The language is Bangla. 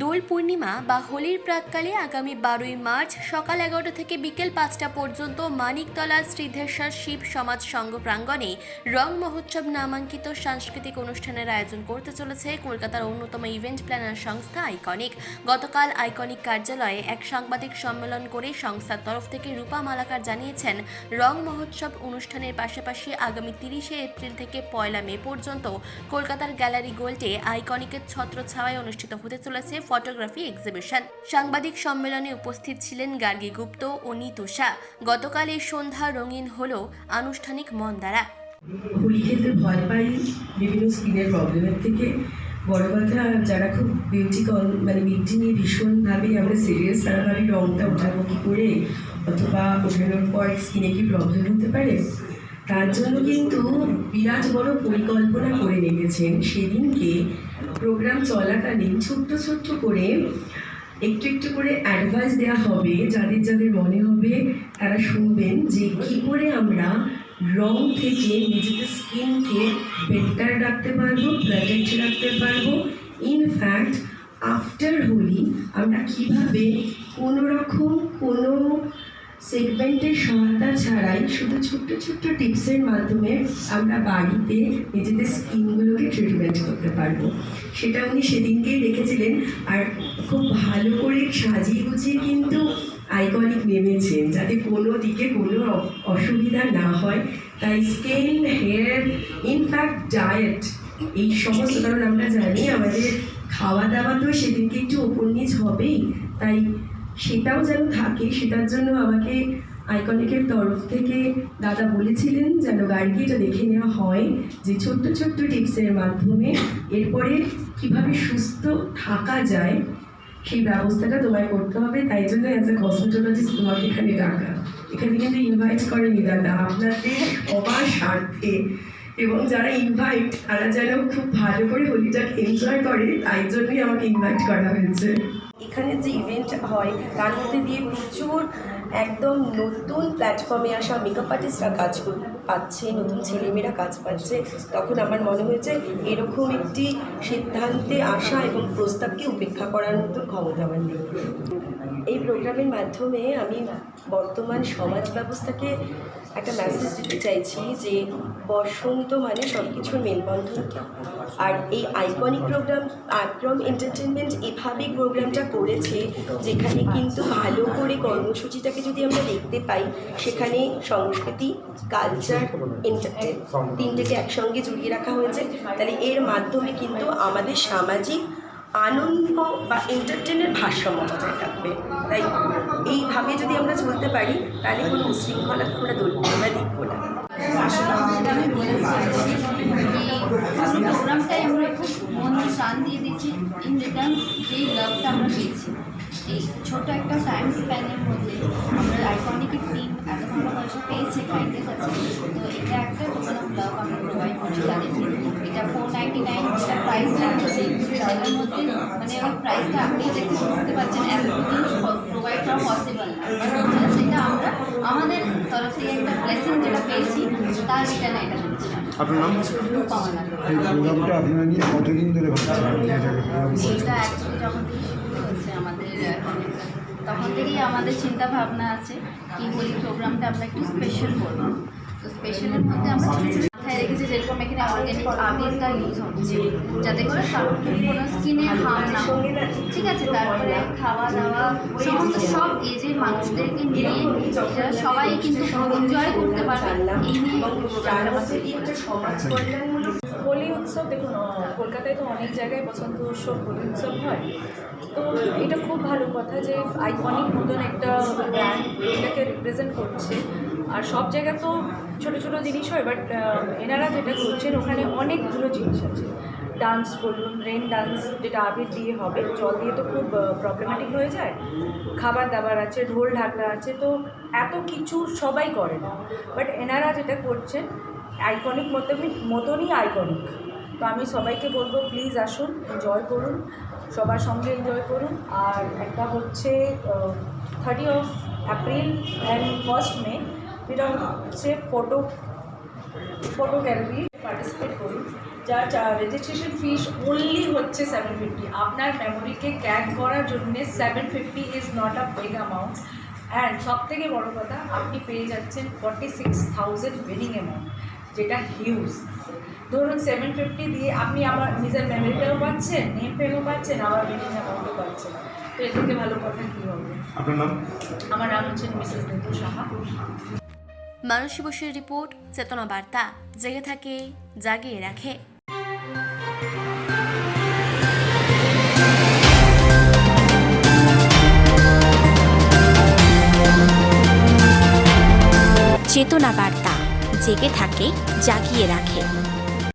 দোল পূর্ণিমা বা হোলির প্রাক্কালে আগামী 12ই মার্চ সকাল 11টা থেকে বিকেল 5টা পর্যন্ত মানিকতলা শ্রীধেশ্বর শিব সমাজ সংঘ প্রাঙ্গণে রং মহোৎসব নামাঙ্কিত সাংস্কৃতিক অনুষ্ঠানের আয়োজন করতে চলেছে কলকাতার অন্যতম ইভেন্ট প্ল্যানার সংস্থা আইকনিক। গতকাল আইকনিক কার্যালয়ে এক সাংবাদিক সম্মেলন করে সংস্থার তরফ থেকে রূপা মালাকার জানিয়েছেন, রং মহোৎসব অনুষ্ঠানের পাশাপাশি আগামী 30শে এপ্রিল থেকে 1লা মে পর্যন্ত কলকাতার গ্যালারি গোল্ডে আইকনিকের ছত্রছায়ায় অনুষ্ঠিত হতে চলেছে ফটোগ্রাফি এক্সিবিশন। সাংবাদিক সম্মেলনে উপস্থিত ছিলেন গার্গী গুপ্ত ও নিতুষা। গতকাল এই সন্ধ্যা রঙিন হলো আনুষ্ঠানিক মন দ্বারা। হোলি খেলতে ভয় পাই বিভিন্ন স্কিনের প্রবলেমের থেকে। বড় কথা, যারা খুব বিউটি নিয়ে ভীষণভাবে আমরা সিরিয়াস, তারা ভাবি রঙটা ওঠাবো কী করে, অথবা ওঠানোর পর স্কিনে কি প্রবলেম হতে পারে। তার জন্য কিন্তু বিরাট বড় পরিকল্পনা করে রেখেছেন। সেদিনকে প্রোগ্রাম চলাকালীন ছোট্ট ছোট্ট করে একটু একটু করে অ্যাডভাইস দেওয়া হবে। যাদের যাদের মনে হবে তারা শুনবেন যে কী করে আমরা রং থেকে নিজেদের স্কিনকে বেটার রাখতে পারবো, প্রোটেক্ট রাখতে পারবো। ইনফ্যাক্ট আফটার হোলি আমরা কীভাবে কোনো সেগমেন্টের সহায়তা ছাড়াই শুধু ছোট্ট ছোট্ট টিপসের মাধ্যমে আমরা বাড়িতে নিজেদের স্কিনগুলোকে ট্রিটমেন্ট করতে পারবো, সেটা উনি সেদিনকেই রেখেছিলেন। আর খুব ভালো করে সাজিয়ে গুছিয়ে কিন্তু আইকনিক নেমেছেন যাতে কোনো দিকে কোনো অসুবিধা না হয়। তাই স্কিন, হেয়ার, ইনফ্যাক্ট ডায়েট, এই সমস্ত, কারণ আমরা জানি আমাদের খাওয়া দাওয়া তো সেদিনকে একটু ওপর নিচ হবেই, তাই সেটাও যেন থাকে। সেটার জন্য আমাকে আইকনিকের তরফ থেকে দাদা বলেছিলেন যেন গাড়িকে এটা দেখে নেওয়া হয় যে ছোট্ট ছোট্ট টিপসের মাধ্যমে এরপরে কিভাবে সুস্থ থাকা যায় সেই ব্যবস্থাটা তোমায় করতে হবে। তাই জন্য অ্যাজ এ কসমেটোলজিস্ট তোমাকে এখানে ডাকা। এখানে কিন্তু ইনভাইট করেনি দাদা, আপনাদের সবার স্বার্থে, এবং যারা ইনভাইট তারা যেন খুব ভালো করে হোলিটাকে এনজয় করে, তাই জন্যই আমাকে ইনভাইট করা হয়েছে। এখানে যে ইভেন্ট হয় তার মধ্যে দিয়ে প্রচুর একদম নতুন প্ল্যাটফর্মে আসা মেকআপ আর্টিস্টরা কাজ পাচ্ছে, নতুন ছেলেমেয়েরা কাজ পাচ্ছে। তখন আমার মনে হয়েছে এরকম একটি সিদ্ধান্তে আসা এবং প্রস্তাবকে উপেক্ষা করার মতন ক্ষমতা আমার নেই। এই প্রোগ্রামের মাধ্যমে আমি বর্তমান সমাজ ব্যবস্থাকে একটা মেসেজ দিতে চাইছি যে বসন্ত মানে সব কিছুর মেলবন্ধন। আর এই আইকনিক প্রোগ্রাম আক্রম এন্টারটেনমেন্ট এভাবেই প্রোগ্রামটা করেছে, যেখানে কিন্তু ভালো করে কর্মসূচিটাকে যদি আমরা দেখতে পাই, সেখানে সংস্কৃতি, কালচার, এন্টারটেন তিনটেকে একসঙ্গে জড়িয়ে রাখা হয়েছে। তাহলে এর মাধ্যমে কিন্তু আমাদের সামাজিক আনন্দ বা এন্টারটেনের ভারসাম্য বজায় থাকবে। তাই এইভাবে যদি আমরা চলতে পারি তাহলে কোনো উশৃঙ্খলা আমরা দেখবো না। প্রোগ্রামটাই আমরা খুব মন প্রাণ দিয়ে দিচ্ছি, ইন রিটার্ন যেই লাভটা আমরা পেয়েছি এই ছোটো একটা টাইম স্প্যানের মধ্যে আমরা আইকনিকের টিম এত ভালো পয়সা পেয়েছে ক্লায়েন্টের কাছে। তো এটা একটা টোটাল অফ লাভ আমরা প্রোভাইড করছি তাদেরকে। এটা 499 যেটা প্রাইস রাখছে, তাদের মধ্যে মানে ওই প্রাইসটা আপনি দেখতে বুঝতে পারছেন এতদিন প্রোভাইড করা পসিবল না। সেটা আমরা আমাদের তরফ থেকে একটা ব্লেসিং যেটা পেয়েছি তার রিটার্নে এটা দিচ্ছি। আপনার নাম? রূপা মালাকার। এই প্রোগ্রামটা আপনারা নিয়ে কতদিন ধরে ভাবছেন? এটা অ্যাকচুয়ালি যখন থেকে শুরু হচ্ছে আমাদের তখন থেকেই আমাদের চিন্তা ভাবনা আছে কি হোলি প্রোগ্রামটা আমরা একটু স্পেশাল করবো। তো স্পেশালের মধ্যে আমরা ছোটো ছোটো মাথায় রেখেছি, যেরকম এখানে অর্গ্যানিক আবিরটা ইউজ হচ্ছে যাতে করে কোনো স্কিনে হার্ম না হয়, ঠিক আছে। তারপরে খাওয়া দাওয়া সমস্ত সব এজের মানুষদেরকে নিয়ে যারা সবাই কিন্তু এনজয় করতে পারবে এই নিয়ে প্রোগ্রামটা সমাজ কল্যাণমূলক হোলি উৎসব। দেখুন, কলকাতায় তো অনেক জায়গায় বসন্ত উৎসব, হোলি উৎসব হয়। তো এটা খুব ভালো কথা যে আইকনিক মতন একটা ব্র্যান্ড এটাকে রিপ্রেজেন্ট করছে। আর সব জায়গায় তো ছোটো ছোটো জিনিস হয়, বাট এনারা যেটা করছেন ওখানে অনেকগুলো জিনিস আছে। ডান্স বলুন, রেন ডান্স যেটা আবির দিয়ে হবে, জল দিয়ে তো খুব প্রবলেমেটিক হয়ে যায়। খাবার দাবার আছে, ঢোল ঢাকা আছে, তো এত কিছু সবাই করে না, বাট এনারা যেটা করছেন আইকনিক মতনই আইকনিক। তো আমি সবাইকে বলবো প্লিজ আসুন, এনজয় করুন, সবার সঙ্গে এনজয় করুন। আর একটা হচ্ছে 30 এপ্রিল অ্যান্ড 1 মে, যেটা হচ্ছে ফটো গ্যালারি পার্টিসিপেট করুন। যার রেজিস্ট্রেশন ফিস অনলি হচ্ছে 750। আপনার মেমোরিকে ক্যাগ করার জন্য 750 is not a big amount. And সব থেকে বড় কথা, আপনি পেয়ে যাচ্ছেন 46,000 উইনিং অ্যামাউন্ট, যেটা হিউজ। ধরুন 750 দিয়ে আপনি আমার নিজের মেমোরিটাও পাচ্ছেন, নেম ফেমও পাচ্ছেন, আবার উইনিং অ্যামাউন্টও পাচ্ছেন। তো এর থেকে ভালো কথা কী হবে? আপনার নাম? আমার নাম হচ্ছে মিসেস নিতু সাহা। মানসী বসুর রিপোর্ট, চেতনা বার্তা, জেগে থাকে, জাগিয়ে রাখে। চেতনা বার্তা, জেগে থাকে, জাগিয়ে রাখে।